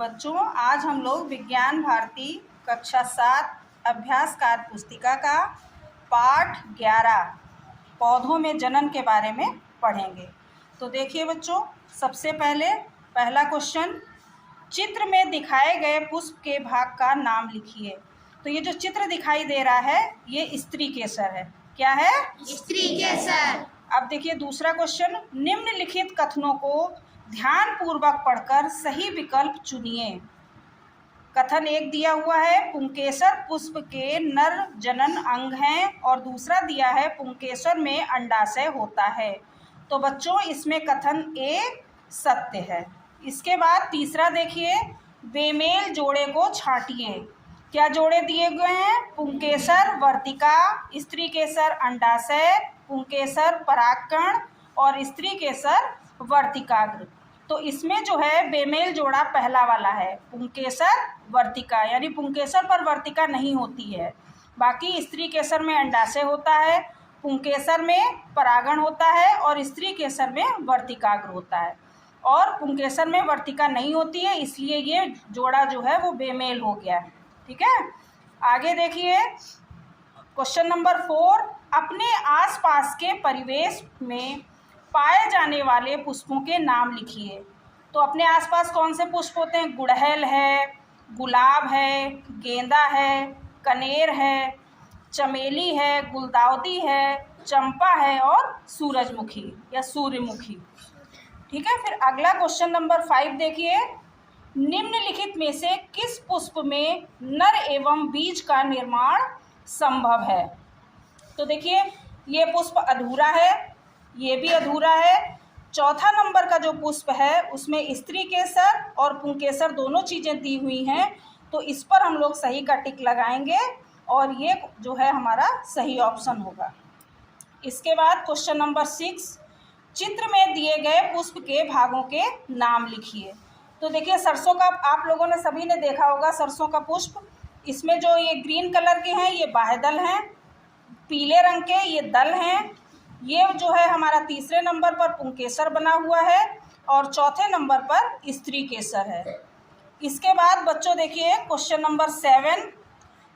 बच्चों, आज हम लोग विज्ञान भारती कक्षा 7 अभ्यास कार्य पुस्तिका का पाठ 11 पौधों में जनन के बारे में पढ़ेंगे। तो देखिए बच्चों, सबसे पहले पहला क्वेश्चन, चित्र में दिखाए गए पुष्प के भाग का नाम लिखिए। तो ये जो चित्र दिखाई दे रहा है ये स्त्री केसर है। क्या है? स्त्री केसर। अब देखिए दूसरा क्वेश्चन, निम्नलिखित कथनों को ध्यान पूर्वक पढ़कर सही विकल्प चुनिए। कथन एक दिया हुआ है, पुंकेसर पुष्प के नर जनन अंग हैं, और दूसरा दिया है पुंकेसर में अंडाशय होता है। तो बच्चों इसमें कथन ए सत्य है। इसके बाद तीसरा देखिए, बेमेल जोड़े को छांटिए। क्या जोड़े दिए गए हैं? पुंकेसर वर्तिका, स्त्री केसर अंडाशय, पुंकेसर परागकण और स्त्री केसर वर्तिकाग्र। तो इसमें जो है बेमेल जोड़ा पहला वाला है, पुंकेसर वर्तिका, यानी पुंकेसर पर वर्तिका नहीं होती है। बाकी स्त्री केसर में अंडाशय होता है, पुंकेसर में परागण होता है और स्त्री केसर में वर्तिकाग्र होता है। और पुंकेसर में वर्तिका नहीं होती है, इसलिए ये जोड़ा जो है वो बेमेल हो गया है। ठीक है, आगे देखिए क्वेश्चन नंबर 4, अपने आसपास के परिवेश में पाए जाने वाले पुष्पों के नाम लिखिए। तो अपने आसपास कौन से पुष्प होते हैं? गुड़हल है, गुलाब है, गेंदा है, कनेर है, चमेली है, गुलदाउदी है, चंपा है और सूरजमुखी या सूर्यमुखी। ठीक है, फिर अगला क्वेश्चन नंबर 5 देखिए, निम्नलिखित में से किस पुष्प में नर एवं बीज का निर्माण संभव है? तो देखिए ये पुष्प अधूरा है, ये भी अधूरा है। चौथा नंबर का जो पुष्प है उसमें स्त्री केसर और पुंकेसर दोनों चीज़ें दी हुई हैं, तो इस पर हम लोग सही का टिक लगाएंगे और ये जो है हमारा सही ऑप्शन होगा। इसके बाद क्वेश्चन नंबर 6, चित्र में दिए गए पुष्प के भागों के नाम लिखिए। तो देखिए सरसों का आप लोगों ने सभी ने देखा होगा, सरसों का पुष्प, इसमें जो ये ग्रीन कलर के हैं ये बाह्यदल हैं, पीले रंग के ये दल हैं। ये जो है हमारा तीसरे नंबर पर पुंकेसर बना हुआ है और चौथे नंबर पर स्त्री केसर है। इसके बाद बच्चों देखिए क्वेश्चन नंबर 7,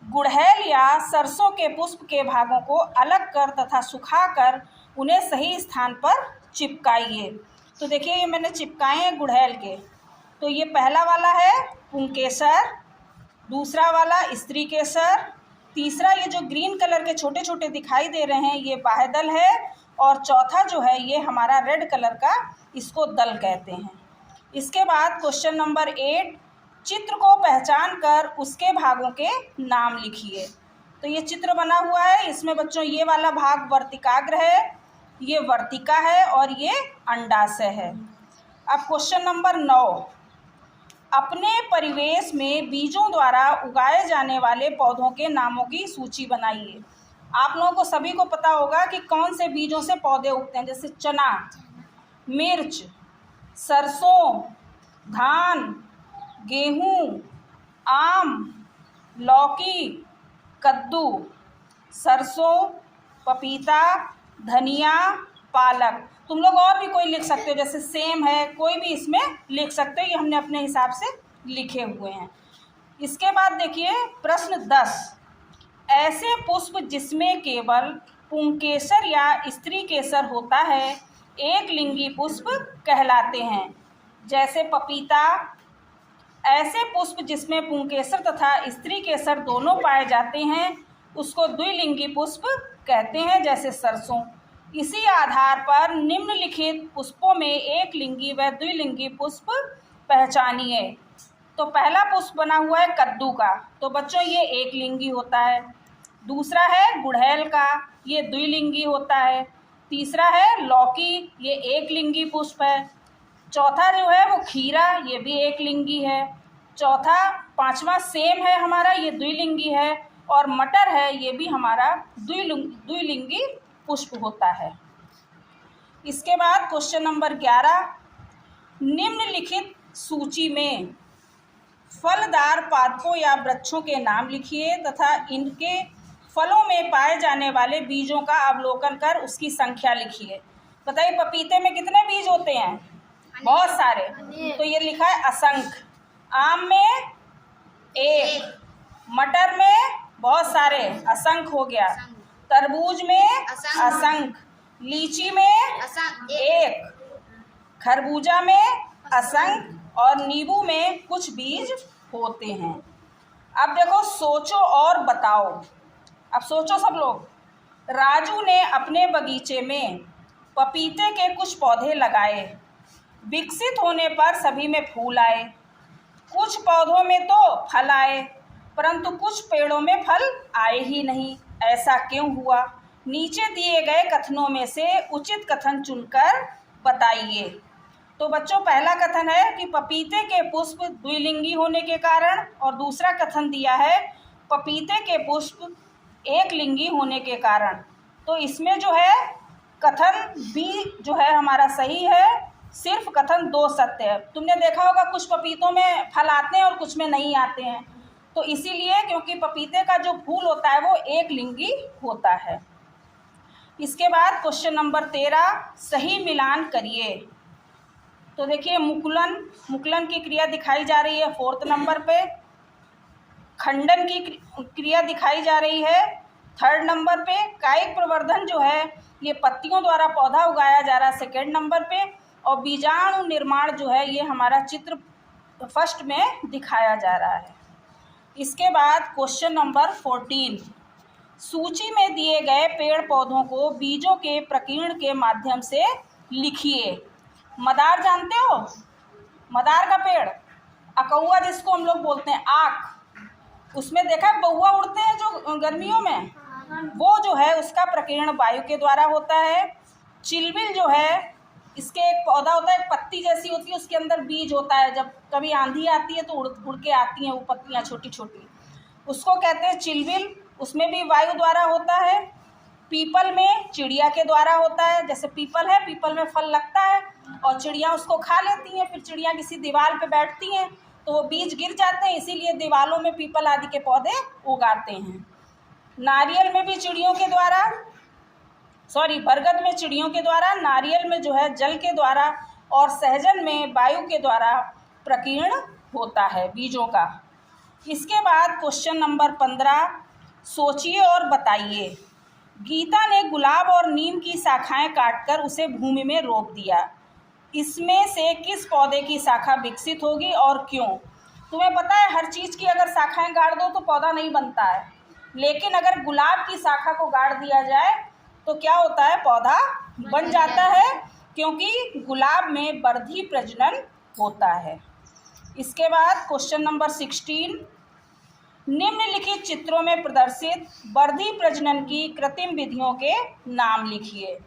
गुड़हल या सरसों के पुष्प के भागों को अलग कर तथा सुखाकर उन्हें सही स्थान पर चिपकाइए। तो देखिए ये मैंने चिपकाए हैं गुड़हल के। तो ये पहला वाला है पुंकेसर, दूसरा वाला स्त्री केसर, तीसरा ये जो ग्रीन कलर के छोटे छोटे दिखाई दे रहे हैं ये बाह्यदल है, और चौथा जो है ये हमारा रेड कलर का, इसको दल कहते हैं। इसके बाद क्वेश्चन नंबर 8, चित्र को पहचान कर उसके भागों के नाम लिखिए। तो ये चित्र बना हुआ है, इसमें बच्चों ये वाला भाग वर्तिकाग्र है, ये वर्तिका है और ये अंडाशय है। अब क्वेश्चन नंबर 9, अपने परिवेश में बीजों द्वारा उगाए जाने वाले पौधों के नामों की सूची बनाइए। आप लोगों को सभी को पता होगा कि कौन से बीजों से पौधे उगते हैं, जैसे चना, मिर्च, सरसों, धान, गेहूं, आम, लौकी, कद्दू, सरसों, पपीता, धनिया, पालक। तुम लोग और भी कोई लिख सकते हो, जैसे सेम है, कोई भी इसमें लिख सकते हो, ये हमने अपने हिसाब से लिखे हुए हैं। इसके बाद देखिए प्रश्न 10, ऐसे पुष्प जिसमें केवल पुंकेसर या स्त्री केसर होता है एक लिंगी पुष्प कहलाते हैं, जैसे पपीता। ऐसे पुष्प जिसमें पुंकेसर तथा स्त्री केसर दोनों पाए जाते हैं उसको द्विलिंगी पुष्प कहते हैं, जैसे सरसों। इसी आधार पर निम्नलिखित पुष्पों में एक लिंगी व द्विलिंगी पुष्प पहचानिए। तो पहला पुष्प बना हुआ है कद्दू का, तो बच्चों ये एक लिंगी होता है। दूसरा है गुड़हल का, ये द्विलिंगी होता है। तीसरा है लौकी, ये एक लिंगी पुष्प है। चौथा जो है वो खीरा, ये भी एक लिंगी है। पांचवा सेम है हमारा, ये द्विलिंगी है। और मटर है, ये भी हमारा द्विलिंगी पुष्प होता है। इसके बाद क्वेश्चन नंबर 11, निम्नलिखित सूची में फलदार पादपों या वृक्षों के नाम लिखिए तथा इनके फलों में पाए जाने वाले बीजों का अवलोकन कर उसकी संख्या लिखिए। बताइए पपीते में कितने बीज होते हैं? बहुत सारे। तो ये लिखा है असंख्य। आम में एक, मटर में बहुत सारे, असंख्य हो गया। तरबूज में असंख्य, लीची में एक, खरबूजा में असंख्य और नींबू में कुछ बीज होते हैं। अब देखो सोचो और बताओ। अब सोचो सब लोग। राजू ने अपने बगीचे में पपीते के कुछ पौधे लगाए। विकसित होने पर सभी में फूल आए। कुछ पौधों में तो फल आए, परंतु कुछ पेड़ों में फल आए ही नहीं। ऐसा क्यों हुआ? नीचे दिए गए कथनों में से उचित कथन चुनकर बताइए। तो बच्चों, पहला कथन है कि पपीते के पुष्प द्विलिंगी होने के कारण, और दूसरा कथन दिया है पपीते के पुष्प एक लिंगी होने के कारण। तो इसमें जो है कथन बी जो है हमारा सही है। सिर्फ कथन 2 सत्य है। तुमने देखा होगा कुछ पपीतों में फल आते हैं और कुछ में नहीं आते हैं। तो इसीलिए क्योंकि पपीते का जो फूल होता है वो एक लिंगी होता है। इसके बाद क्वेश्चन नंबर 13, सही मिलान करिए। तो देखिए मुकुलन की क्रिया दिखाई जा रही है 4th नंबर पे। खंडन की क्रिया दिखाई जा रही है 3rd नंबर पे। कायिक प्रवर्धन जो है ये पत्तियों द्वारा पौधा उगाया जा रहा है 2nd नंबर पे। और बीजाणु निर्माण जो है ये हमारा चित्र 1st में दिखाया जा रहा है। इसके बाद क्वेश्चन नंबर 14, सूची में दिए गए पेड़ पौधों को बीजों के प्रकीर्ण के माध्यम से लिखिए। मदार जानते हो? मदार का पेड़, अकौआ जिसको हम लोग बोलते हैं, आक, उसमें देखा बौआ उड़ते हैं जो गर्मियों में, वो जो है उसका प्रकीर्ण वायु के द्वारा होता है। चिलबिल जो है इसके एक पौधा होता है, एक पत्ती जैसी होती है, उसके अंदर बीज होता है। जब कभी आंधी आती है तो उड़ के आती हैं वो पत्तियाँ छोटी छोटी, उसको कहते हैं चिलबिल। उसमें भी वायु द्वारा होता है। पीपल में चिड़िया के द्वारा होता है। जैसे पीपल है, पीपल में फल लगता है और चिड़िया उसको खा लेती हैं। फिर चिड़िया किसी दीवार पे बैठती हैं तो वो बीज गिर जाते हैं, इसीलिए दीवारों में पीपल आदि के पौधे उगाते हैं। नारियल में भी चिड़ियों के द्वारा, बरगद में चिड़ियों के द्वारा, नारियल में जो है जल के द्वारा, और सहजन में वायु के द्वारा प्रकीर्ण होता है बीजों का। इसके बाद क्वेश्चन नंबर 15, सोचिए और बताइए। गीता ने गुलाब और नीम की शाखाएं काटकर उसे भूमि में रोप दिया। इसमें से किस पौधे की शाखा विकसित होगी और क्यों? तुम्हें पता है हर चीज़ की अगर शाखाएं गाड़ दो तो पौधा नहीं बनता है, लेकिन अगर गुलाब की शाखा को गाड़ दिया जाए तो क्या होता है? पौधा बन जाता है, क्योंकि गुलाब में वर्धी प्रजनन होता है। इसके बाद क्वेश्चन नंबर 16, निम्नलिखित चित्रों में प्रदर्शित वर्धी प्रजनन की कृत्रिम विधियों के नाम लिखिए।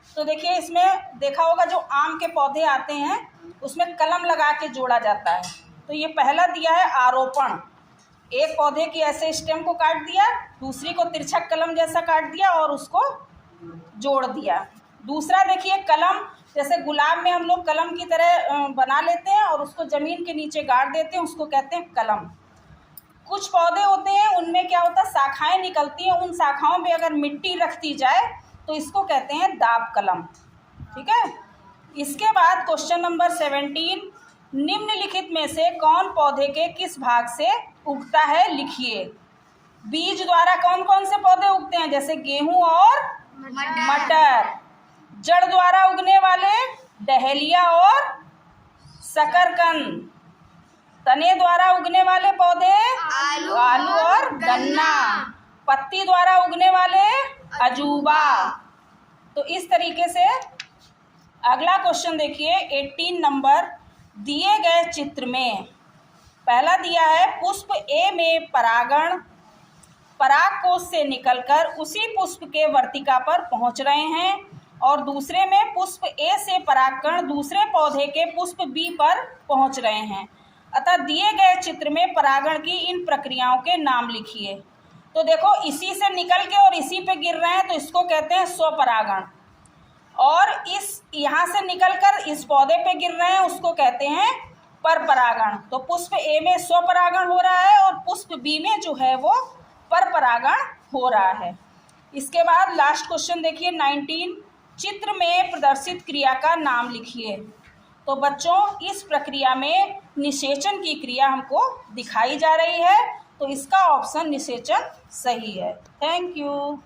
तो देखिए इसमें देखा होगा जो आम के पौधे आते हैं उसमें कलम लगा के जोड़ा जाता है। तो ये पहला दिया है आरोपण, एक पौधे की ऐसे स्टेम को काट दिया, दूसरी को तिरछा कलम जैसा काट दिया और उसको जोड़ दिया। दूसरा देखिए कलम, जैसे गुलाब में हम लोग कलम की तरह बना लेते हैं और उसको ज़मीन के नीचे गाड़ देते हैं, उसको कहते हैं कलम। कुछ पौधे होते हैं उनमें क्या होता है, शाखाएं निकलती हैं, उन शाखाओं में अगर मिट्टी रख दी जाए तो इसको कहते हैं दाब कलम। ठीक है। इसके बाद क्वेश्चन नंबर 17, निम्नलिखित में से कौन पौधे के किस भाग से उगता है लिखिए। बीज द्वारा कौन कौन से पौधे उगते हैं? जैसे गेहूं और मटर। जड़ द्वारा उगने वाले डहेलिया और शकरकंद। तने द्वारा उगने वाले पौधे आलू और गन्ना। पत्ती द्वारा उगने वाले अजूबा। तो इस तरीके से अगला क्वेश्चन देखिए 18 नंबर, दिए गए चित्र में पहला दिया है पुष्प ए में परागण परागकोश से निकलकर उसी पुष्प के वर्तिका पर पहुंच रहे हैं, और दूसरे में पुष्प ए से परागकण दूसरे पौधे के पुष्प बी पर पहुंच रहे हैं। अतः दिए गए चित्र में परागण की इन प्रक्रियाओं के नाम लिखिए। तो देखो इसी से निकल के और इसी पे गिर रहे हैं तो इसको कहते हैं स्वपरागण, और इस यहाँ से निकलकर इस पौधे पे गिर रहे हैं उसको कहते हैं परपरागण। तो पुष्प ए में स्वपरागण हो रहा है और पुष्प बी में जो है वो परपरागण हो रहा है। इसके बाद लास्ट क्वेश्चन देखिए 19, चित्र में प्रदर्शित क्रिया का नाम लिखिए। तो बच्चों इस प्रक्रिया में निषेचन की क्रिया हमको दिखाई जा रही है, तो इसका ऑप्शन निषेचन सही है। Thank you.